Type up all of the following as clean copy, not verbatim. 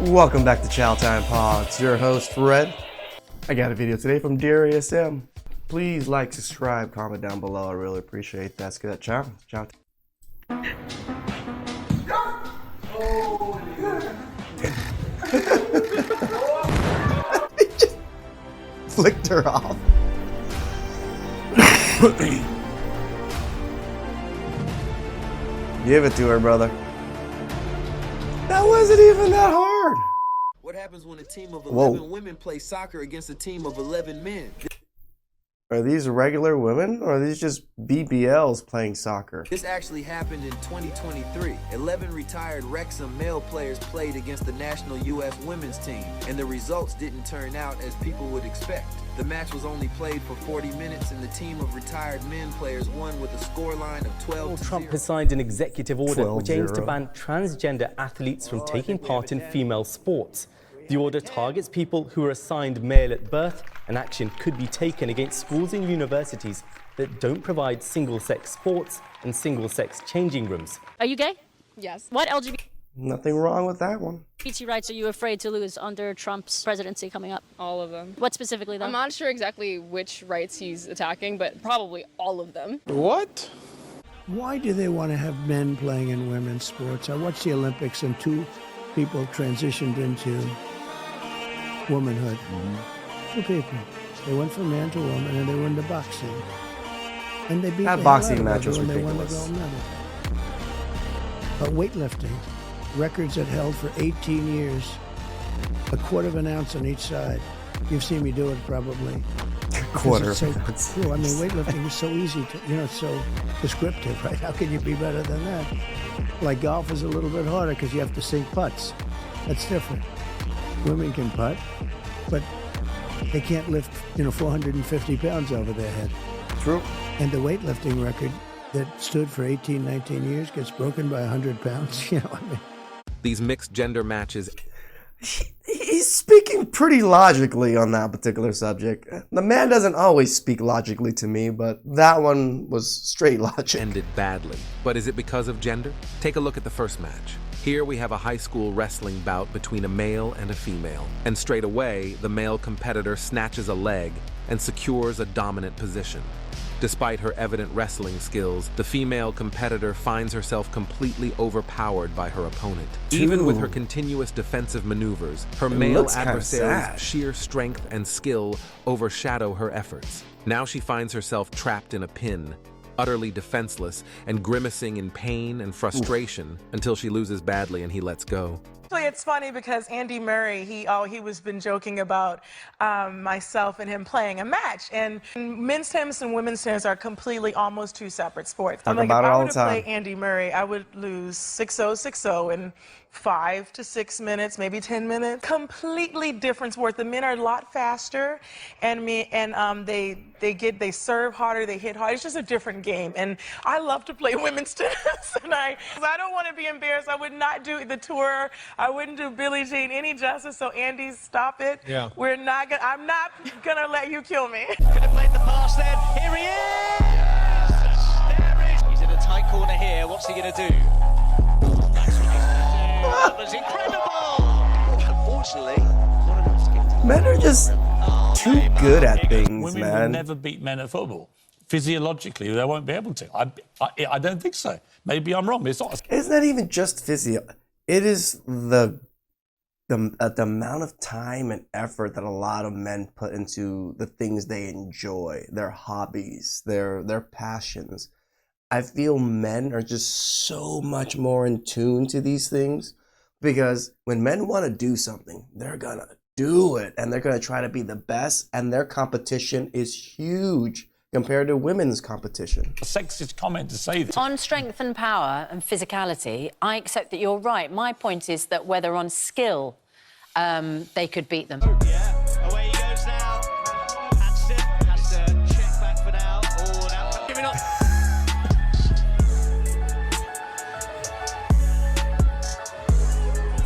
Welcome back to TheChowTimePod. It's your host, Red. I got a video today from Darius M. Please like, subscribe, comment down below. I really appreciate that. Let's get that chow. He just flicked her off. Give it to her, brother. That wasn't even that hard. What happens when a team of 11 women play soccer against a team of 11 men? Are these regular women, or are these just BBLs playing soccer? This actually happened in 2023. 11 retired Wrexham male players played against the national U.S. women's team, and the results didn't turn out as people would expect. The match was only played for 40 minutes, and the team of retired men players won with a scoreline of 12-0. Trump has signed an executive order which aims to ban transgender athletes from taking part in female sports. The order targets people who are assigned male at birth, and action could be taken against schools and universities that don't provide single-sex sports and single-sex changing rooms. Are you gay? Yes. What LGBT Nothing wrong with that one. rights are you afraid to lose under Trump's presidency coming up? All of them. What specifically, though? I'm not sure exactly which rights he's attacking, but probably all of them. What? Why do they want to have men playing in women's sports? I watched the Olympics and two people transitioned into womanhood. Two people. They went from man to woman and they were into boxing. And they beat That the boxing hell out of match was them, and they won the ridiculous. gold medal. But weightlifting, records that held for 18 years, a quarter of an ounce on each side. You've seen me do it probably. Quarter It's of so an ounce. cool. I mean, weightlifting is so easy to, it's so descriptive, right? How can you be better than that? Like golf is a little bit harder because you have to sink putts. That's different. Women can putt, but they can't lift, 450 pounds over their head. True. And the weightlifting record that stood for 18, 19 years gets broken by 100 pounds. These mixed gender matches. He's speaking pretty logically on that particular subject. The man doesn't always speak logically to me, but that one was straight logic. Ended badly. But is it because of gender? Take a look at the first match. Here we have a high school wrestling bout between a male and a female. And straight away, the male competitor snatches a leg and secures a dominant position. Despite her evident wrestling skills, the female competitor finds herself completely overpowered by her opponent. Even with her continuous defensive maneuvers, her male adversary's sheer strength and skill overshadow her efforts. Now she finds herself trapped in a pin, utterly defenseless and grimacing in pain and frustration until she loses badly and he lets go. It's funny because Andy Murray, he was been joking about myself and him playing a match. And men's tennis and women's tennis are completely almost two separate sports. Talk about it all the time. If I were to play Andy Murray, I would lose 6-0, 6-0 in 5 to 6 minutes, maybe 10 minutes. Completely different sport. The men are a lot faster, and they serve harder, they hit harder. It's just a different game. And I love to play women's tennis, and I don't want to be embarrassed. I would not do the tour. I wouldn't do Billie Jean any justice. So Andy, stop it. Yeah. I'm not gonna let you kill me. Could have played the pass then. Here he is! Yes. There he is. He's in a tight corner here. What's he going to do? That's what he's going to do. That was incredible. Unfortunately, not enough to get to. Men are just too good at things, Women man. will never beat men at football. Physiologically, they won't be able to. I don't think so. Maybe I'm wrong. But it's not. It's not even just physio. It is the amount of time and effort that a lot of men put into the things they enjoy, their hobbies, their passions. I feel men are just so much more in tune to these things because when men want to do something, they're gonna do it and they're gonna try to be the best, and their competition is huge compared to women's competition. A sexist comment to say that. On strength and power and physicality, I accept that you're right. My point is that whether on skill, they could beat them. Yeah, away he goes now. Hanson has to check back for now. Oh, now giving up. He's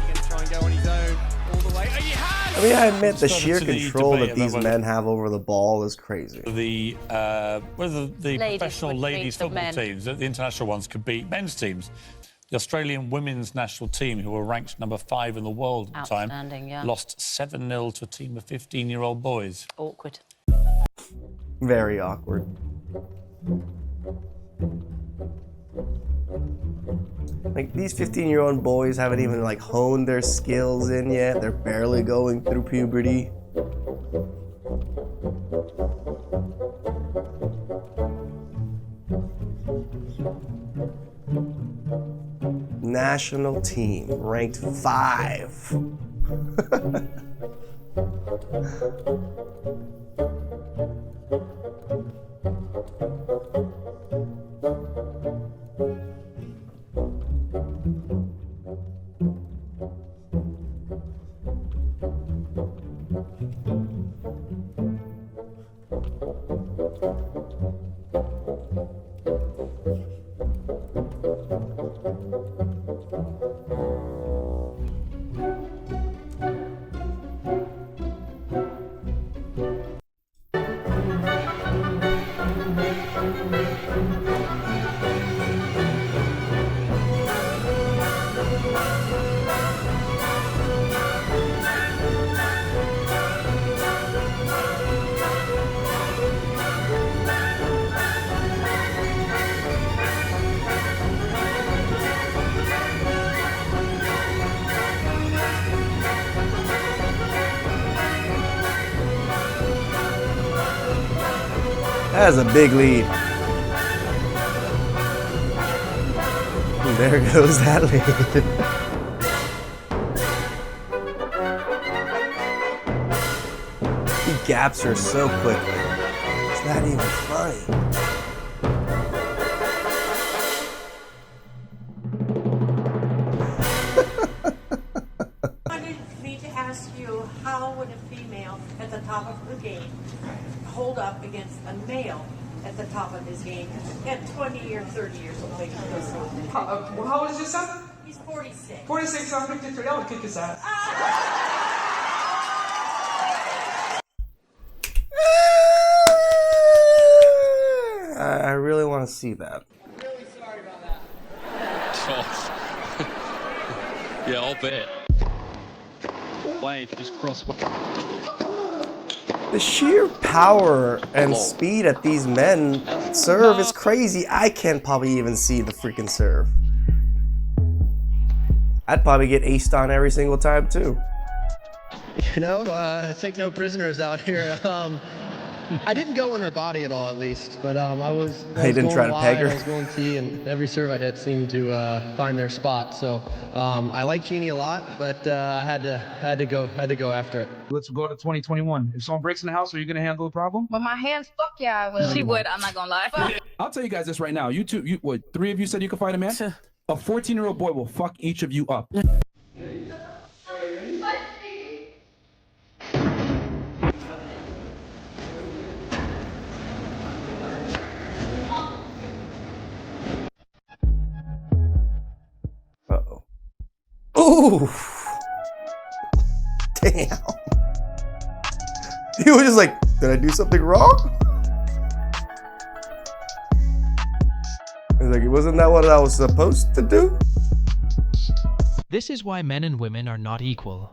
going to try and go on his own all the way. Oh, he has! I mean, I admit the sheer to the control debate that these about men have over the ball is crazy. Whether the Ladies professional would ladies beat the football men. teams, the international ones, could beat men's teams. The Australian women's national team, who were ranked number 5 in the world at the time, Yeah. lost 7-0 to a team of 15-year-old boys. Awkward. Very awkward. Like, these 15-year-old boys haven't even, like, honed their skills in yet. They're barely going through puberty. National team, ranked 5. That is a big lead. There goes that lead. He gaps her so quickly. It's not even funny. I wanted me to ask you, how would a female at the top of her game hold up against a male at the top of his game at 20 or 30 years old? How old is your son? He's 46. 46, I'm 53. I would kick his ass. I really want to see that. Really sorry about that. Yeah, I'll bet. Wade just crossed. The sheer power and speed at these men serve is crazy. I can't probably even see the freaking serve. I'd probably get aced on every single time too. You know, take no prisoners out here. I didn't go in her body at all, at least, but I was. They didn't try to peg her. I was going T, and every serve I hit seemed to find their spot. So I like Jeannie a lot, but I had to go after it. Let's go to 2021. If someone breaks in the house, are you gonna handle the problem? With my hands, fuck yeah, I will. She would, I'm not gonna lie. I'll tell you guys this right now. You two, what? 3 of you said you could fight a man? A 14-year-old boy will fuck each of you up. Uh-oh. Ooh! Damn. He was just like, did I do something wrong? He's like, wasn't that what I was supposed to do? This is why men and women are not equal.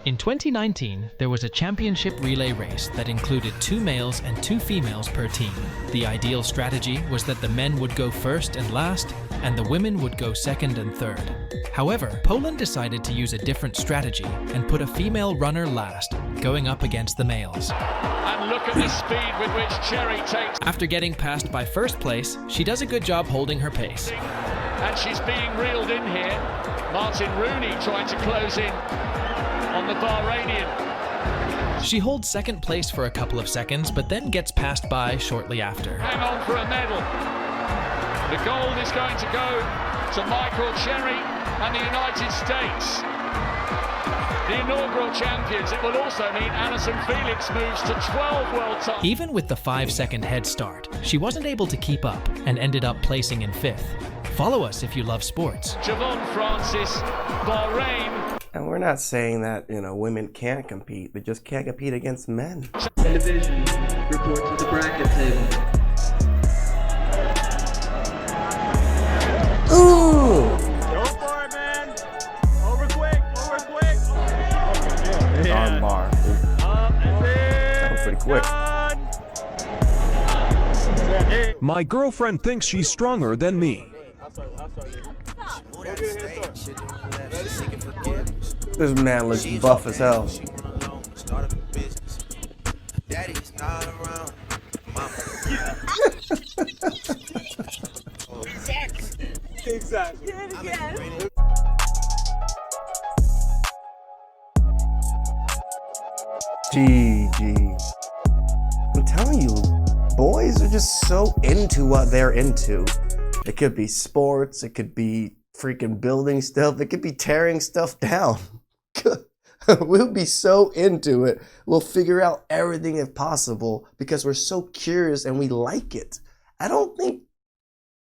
In 2019, there was a championship relay race that included 2 males and 2 females per team. The ideal strategy was that the men would go first and last, and the women would go second and third. However, Poland decided to use a different strategy and put a female runner last, going up against the males. And look at the speed with which Cherry takes. After getting passed by first place, she does a good job holding her pace. And she's being reeled in here. Martin Rooney trying to close in on the Bahrainian. She holds second place for a couple of seconds, but then gets passed by shortly after. Hang on for a medal. The gold is going to go to Michael Cherry and the United States. The inaugural champions. It will also mean Alison Felix moves to 12 world titles. Even with the 5-second head start, she wasn't able to keep up and ended up placing in 5th. Follow us if you love sports. Javon Francis, Bahrain. And we're not saying that, you know, women can't compete. They just can't compete against men. Division, report to the bracket table. Ooh! quick. My girlfriend thinks she's stronger than me. This man looks buff as hell. Exactly. GG. I'm telling you, boys are just so into what they're into. It could be sports, it could be freaking building stuff, it could be tearing stuff down. We'll be so into it. We'll figure out everything if possible because we're so curious and we like it. I don't think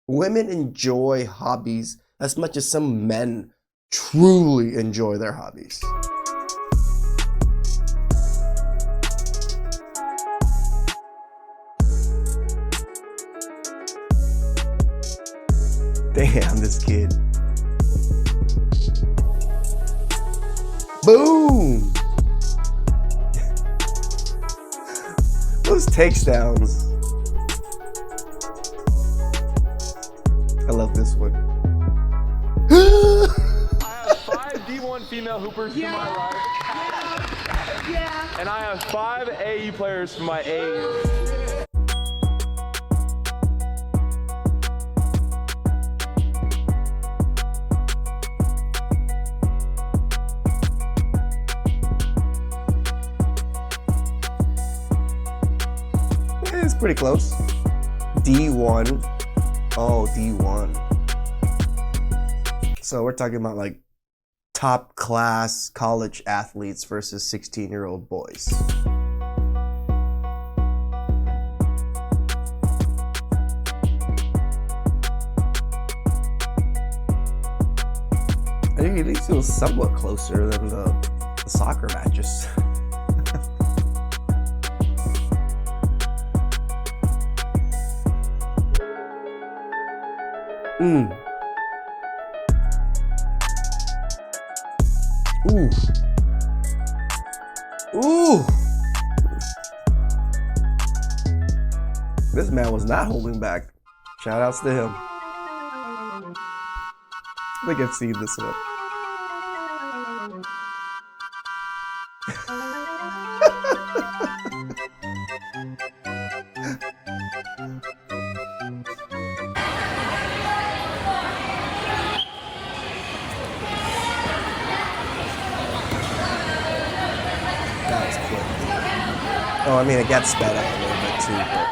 women enjoy hobbies as much as some men truly enjoy their hobbies. Damn, this kid. Boom! Those takedowns. I love this one. I have 5 D1 female hoopers to my right. Yeah. And I have 5 AU players for my AU. It's pretty close. D1. Oh, D1. So we're talking about like top class college athletes versus 16-year-old boys. I think at least feels somewhat closer than the soccer matches. Ooh. Ooh. This man was not holding back. Shout outs to him. I think I've seen this one. That was quick. Oh, I mean, it got sped up a little bit too, but.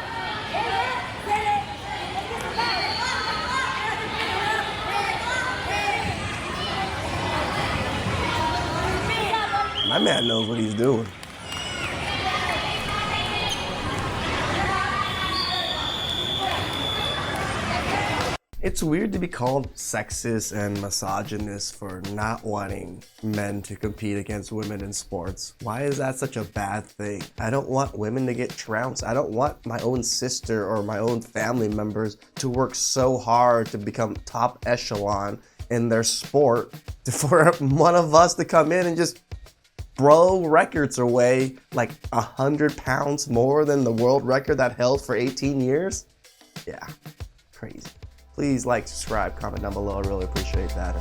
My man knows what he's doing. It's weird to be called sexist and misogynist for not wanting men to compete against women in sports. Why is that such a bad thing? I don't want women to get trounced. I don't want my own sister or my own family members to work so hard to become top echelon in their sport for one of us to come in and just blow records away like 100 pounds more than the world record that held for 18 years. Yeah, crazy. Please like, subscribe, comment down below. I really appreciate that.